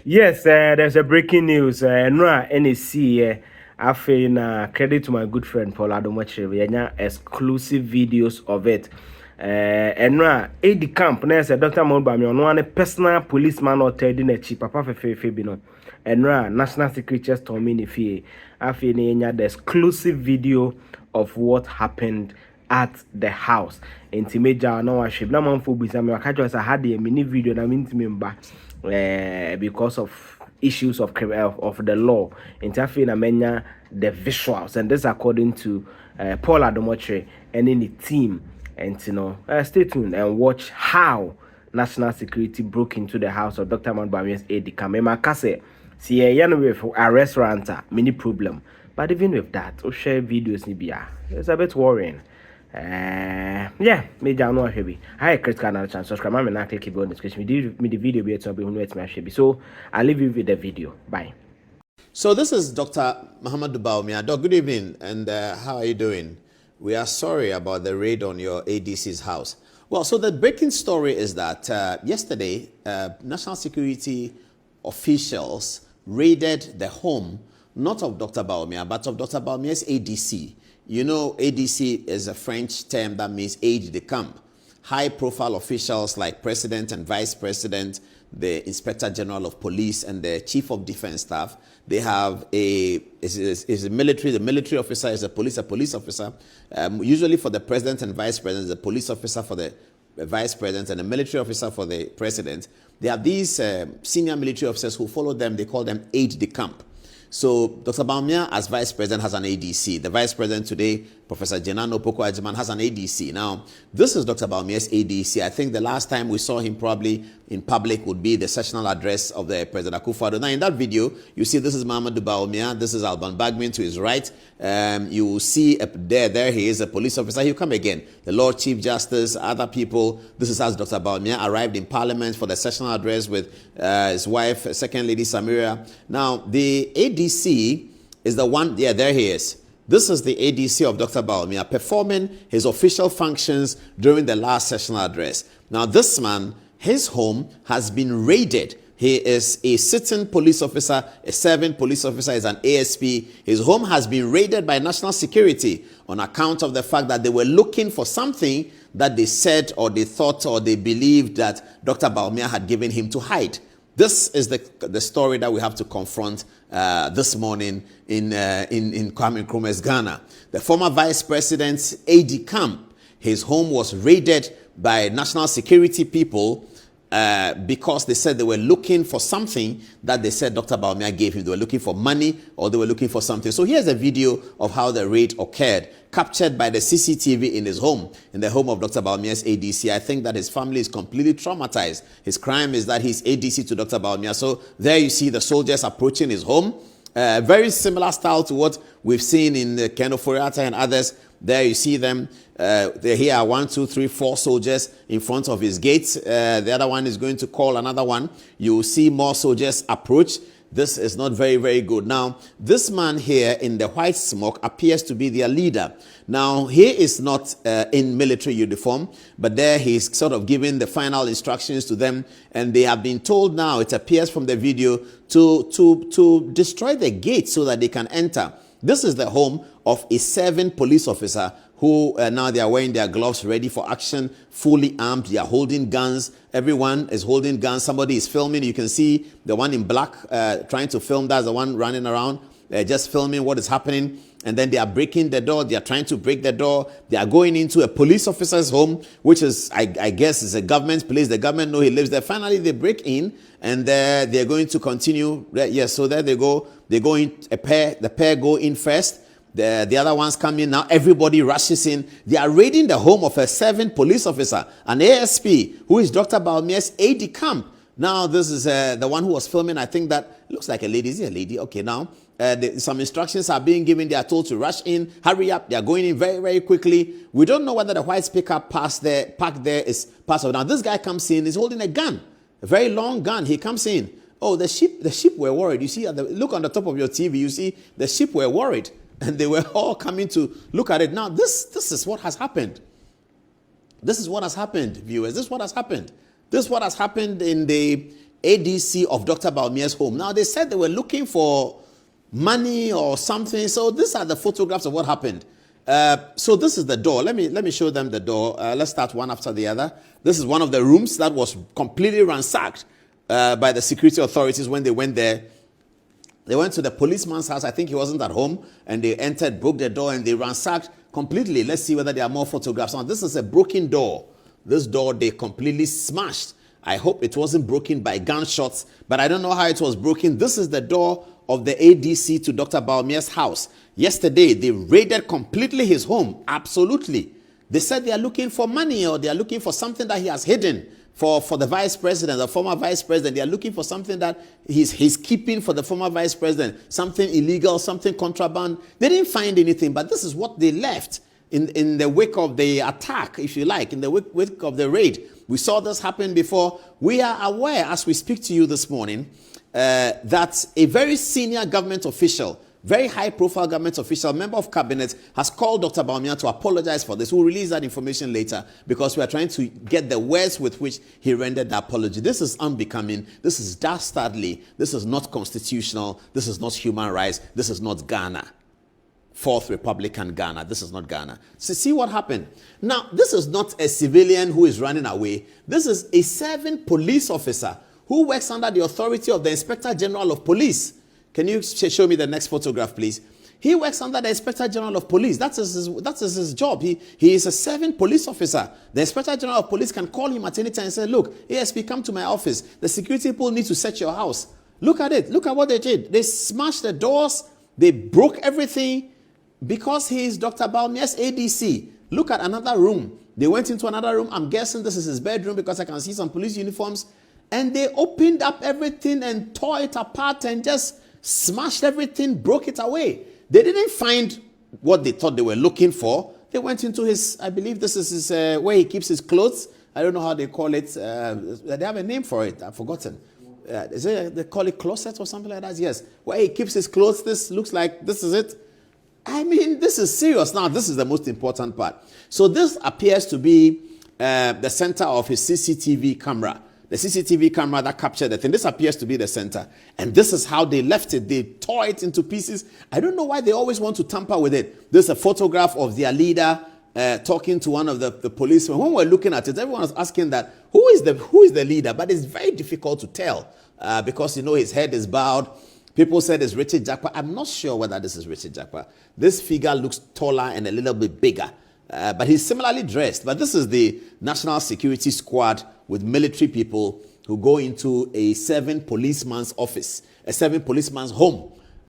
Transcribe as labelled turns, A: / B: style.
A: Yes, there's a breaking news. Nra NEC. I feel credit to my good friend Paul Adomachi. We have exclusive videos of it. Nra AD camp. Na say Dr. Monbami on one personal policeman or Teddy Nechi Papa Fefe Bino. Nra National Security just told me if I feel the exclusive video of what happened at the house. Intimaja no worship. Na man for bizarre. I had a mini video na mintimba. Because of issues of the law in Menya the visuals, and this according to Paul Adomotre and any team. And stay tuned and watch how national security broke into the house of Dr. Bawumia's aide Kamema Kase. See a restaurant mini problem, but even with that we share videos nibia, it's a bit worrying. Yeah, me down no heavy. Hi, Chris Canal channel. Subscribe, me na click on the description. Me the video be to be who know me so I'll leave you with the video. Bye.
B: So this is Dr. Mahama Bawumia. Doc, good evening, and how are you doing? We are sorry about the raid on your ADC's house. Well, so the breaking story is that yesterday, national security officials raided the home, not of Dr. Bawumia, but of Dr. Bawumia's ADC. You know, ADC is a French term that means aide de camp. High-profile officials like President and Vice President, the Inspector General of Police, and the Chief of Defense Staff. They have is a military. The military officer is a police officer. Usually for the President and Vice President, the police officer for the Vice President, and a military officer for the President. They have these senior military officers who follow them. They call them aide de camp. So Dr. Bawumia, as Vice President, has an ADC. The Vice President today, Professor Jenano Poko Ajiman, has an ADC. Now, this is Dr. Bawumia's ADC. I think the last time we saw him probably in public would be the sessional address of the President Akufo-Addo. Now, in that video, you see this is Mahama Bawumia. This is Alban Bagmin to his right. You will see there he is, a police officer. He'll come again. The Lord Chief Justice, other people. This is as Dr. Bawumia arrived in Parliament for the sessional address with his wife, Second Lady Samira. Now, the ADC is the one, yeah, there he is. This is the ADC of Dr. Bawumia performing his official functions during the last sessional address. Now, this man, his home has been raided. He is a sitting police officer, a serving police officer, is an ASP. His home has been raided by national security on account of the fact that they were looking for something that they said or they thought or they believed that Dr. Bawumia had given him to hide. This is the story that we have to confront this morning in Kwame Nkrumah's Ghana. The former vice president's AD camp, his home was raided by national security people because they said they were looking for something that they said Dr. Bawumia gave him. They were looking for money or they were looking for something. So here's a video of how the raid occurred, captured by the CCTV in his home, in the home of Dr. Bawumia's ADC. I think that his family is completely traumatized. His crime is that he's ADC to Dr. Bawumia. So there you see the soldiers approaching his home. Very similar style to what we've seen in Keno Foriata and others. There you see them. Here are 1, 2, 3, 4 soldiers in front of his gates. The other one is going to call another one. You will see more soldiers approach. This is not very, very good. Now, this man here in the white smoke appears to be their leader. Now, he is not in military uniform, but there he's sort of giving the final instructions to them. And they have been told now, it appears from the video, to destroy the gate so that they can enter. This is the home of a serving police officer who now they are wearing their gloves ready for action, fully armed. They are holding guns. Everyone is holding guns. Somebody is filming. You can see the one in black trying to film. That's the one running around, just filming what is happening. And then they are breaking the door. They are trying to break the door. They are going into a police officer's home, which is, I guess, is a government place. The government know he lives there. Finally, they break in, and they're going to continue. Yes, so there they go. They go in a pair. The pair go in first. The other ones come in. Now everybody rushes in. They are raiding the home of a serving police officer, an ASP, who is Dr. Bawumia's AD camp. Now this is the one who was filming. I think that looks like a lady. Is it a lady? Okay, now some instructions are being given. They are told to rush in, hurry up. They are going in very, very quickly. We don't know whether the white pickup parked there is part of. Now this guy comes in. He's holding a gun, a very long gun. He comes in. Oh, the sheep were worried. You see, look on the top of your TV. You see the sheep were worried. And they were all coming to look at it. Now, this is what has happened. This is what has happened, viewers. This is what has happened. This is what has happened in the ADC of Dr. Bawumia's home. Now, they said they were looking for money or something. So these are the photographs of what happened. So this is the door. Let me show them the door. Let's start one after the other. This is one of the rooms that was completely ransacked by the security authorities when they went there. They went to the policeman's house. I think he wasn't at home. And they entered, broke the door, and they ransacked completely. Let's see whether there are more photographs. Now, this is a broken door. This door, they completely smashed. I hope it wasn't broken by gunshots, but I don't know how it was broken. This is the door of the ADC to Dr. Bawumia's house. Yesterday, they raided completely his home. Absolutely. They said they are looking for money, or they are looking for something that he has hidden for the vice president, the former vice president. They are looking for something that he's keeping for the former vice president, something illegal, something contraband. They didn't find anything, but this is what they left in the wake of the attack, if you like, in the wake of the raid. We saw this happen before. We are aware, as we speak to you this morning, that a very senior government official, very high-profile government official, member of cabinet, has called Dr. Bawumia to apologize for this. We'll release that information later because we are trying to get the words with which he rendered the apology. This is unbecoming. This is dastardly. This is not constitutional. This is not human rights. This is not Ghana. Fourth Republican Ghana. This is not Ghana. So see what happened. Now, this is not a civilian who is running away. This is a serving police officer who works under the authority of the Inspector General of Police. Can you show me the next photograph, please? He works under the Inspector General of Police. That is his job. He is a serving police officer. The Inspector General of Police can call him at any time and say, look, ASP, come to my office. The security people need to search your house. Look at it. Look at what they did. They smashed the doors. They broke everything because he is Dr. Bawumia's ADC. Look at another room. They went into another room. I'm guessing this is his bedroom because I can see some police uniforms. And they opened up everything and tore it apart and just smashed everything, broke it away. They didn't find what they thought they were looking for. They went into his, I believe this is his, where he keeps his clothes. I don't know how they call it. They have a name for it. I've forgotten. Is it, they call it closet or something like that? Yes. Where he keeps his clothes. This looks like this is it. I mean, this is serious. Now, this is the most important part. So this appears to be the center of his CCTV camera. The CCTV camera that captured the thing. This appears to be the center. And this is how they left it. They tore it into pieces. I don't know why they always want to tamper with it. There's a photograph of their leader talking to one of the policemen. When we're looking at it, everyone was asking that, who is the leader? But it's very difficult to tell because, you know, his head is bowed. People said it's Richard Jakpa. I'm not sure whether this is Richard Jakpa. This figure looks taller and a little bit bigger. But he's similarly dressed. But this is the National Security Squad with military people who go into a serving policeman's office, a serving policeman's home.